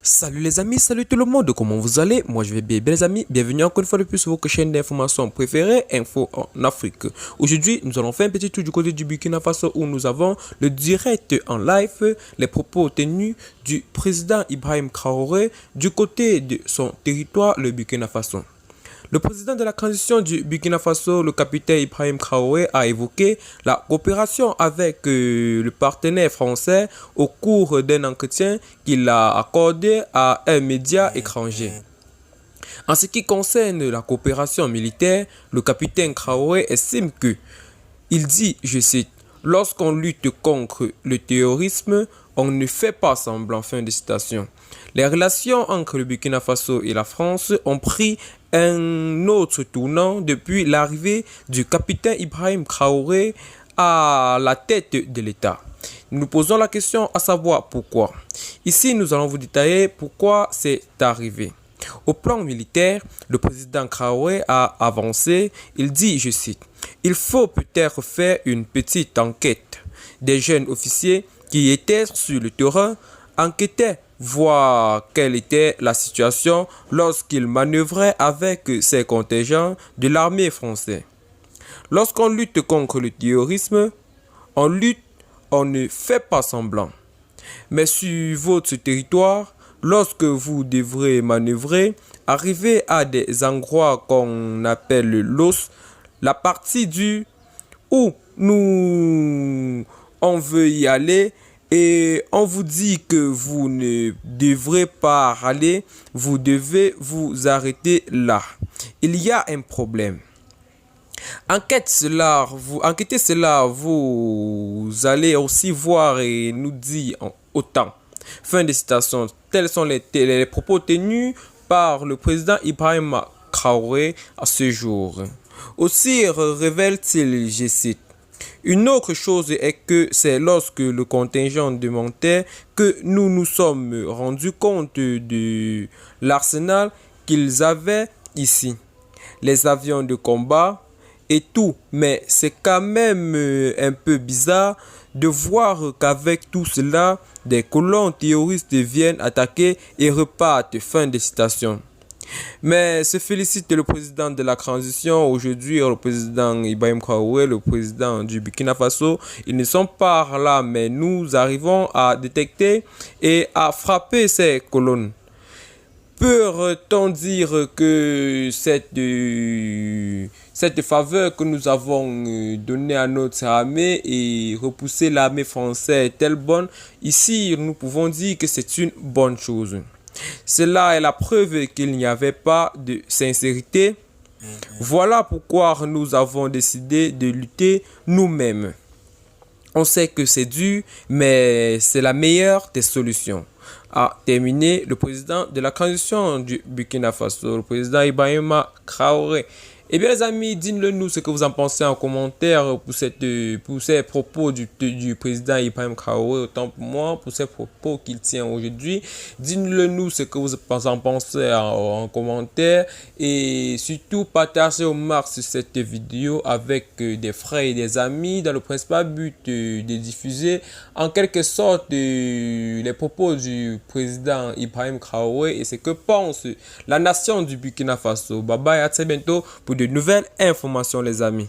Salut les amis, salut tout le monde, comment vous allez? Moi je vais bien, les amis, bienvenue encore une fois de plus sur votre chaîne d'information préférée, Info en Afrique. Aujourd'hui, nous allons faire un petit tour du côté du Burkina Faso où nous avons le direct en live, les propos tenus du président Ibrahim Traoré du côté de son territoire, le Burkina Faso. Le président de la transition du Burkina Faso, le capitaine Ibrahim Traoré, a évoqué la coopération avec le partenaire français au cours d'un entretien qu'il a accordé à un média étranger. En ce qui concerne la coopération militaire, le capitaine Traoré estime que, il dit, je cite, lorsqu'on lutte contre le terrorisme, on ne fait pas semblant. Fin de citation. Les relations entre le Burkina Faso et la France ont pris un autre tournant depuis l'arrivée du capitaine Ibrahim Traoré à la tête de l'État. Nous nous posons la question à savoir pourquoi. Ici, nous allons vous détailler pourquoi c'est arrivé. Au plan militaire, le président Traoré a avancé. Il dit, je cite, « Il faut peut-être faire une petite enquête. Des jeunes officiers qui étaient sur le terrain enquêtaient, voir quelle était la situation lorsqu'ils manœuvraient avec ces contingents de l'armée française. Lorsqu'on lutte contre le terrorisme, on lutte, on ne fait pas semblant. Mais sur votre territoire, lorsque vous devrez manœuvrer, arriver à des endroits qu'on appelle l'os, la partie du où on veut y aller et on vous dit que vous ne devrez pas aller, vous devez vous arrêter là. Il y a un problème. Enquêtez cela, vous allez aussi voir et nous dire autant. Fin de citation. Tels sont les propos tenus par le président Ibrahim Traoré à ce jour. Aussi révèle-t-il, je cite, une autre chose est que c'est lorsque le contingent demandait que nous nous sommes rendus compte de l'arsenal qu'ils avaient ici. Les avions de combat et tout, mais c'est quand même un peu bizarre de voir qu'avec tout cela, des colons terroristes viennent attaquer et repartent. Fin de citation. Mais se félicite le président de la transition aujourd'hui, le président Ibrahim Traoré, le président du Burkina Faso. Ils ne sont pas là, mais nous arrivons à détecter et à frapper ces colonnes. Peut-on dire que cette faveur que nous avons donnée à notre armée et repousser l'armée française est-elle bonne? Ici, nous pouvons dire que c'est une bonne chose. Cela est la preuve qu'il n'y avait pas de sincérité. Voilà pourquoi nous avons décidé de lutter nous-mêmes. On sait que c'est dur, mais c'est la meilleure des solutions. A terminé le président de la transition du Burkina Faso, le président Ibrahim Traoré. Eh bien les amis, dites-le nous ce que vous en pensez en commentaire pour ces propos du président Ibrahim Traoré, autant pour moi, pour ces propos qu'il tient aujourd'hui. Dites-le nous ce que vous en pensez en commentaire et surtout partagez au max cette vidéo avec des frères et des amis dans le principal but de diffuser en quelque sorte les propos du président Ibrahim Traoré et ce que pense la nation du Burkina Faso. Bye bye, à très bientôt pour de nouvelles informations les amis.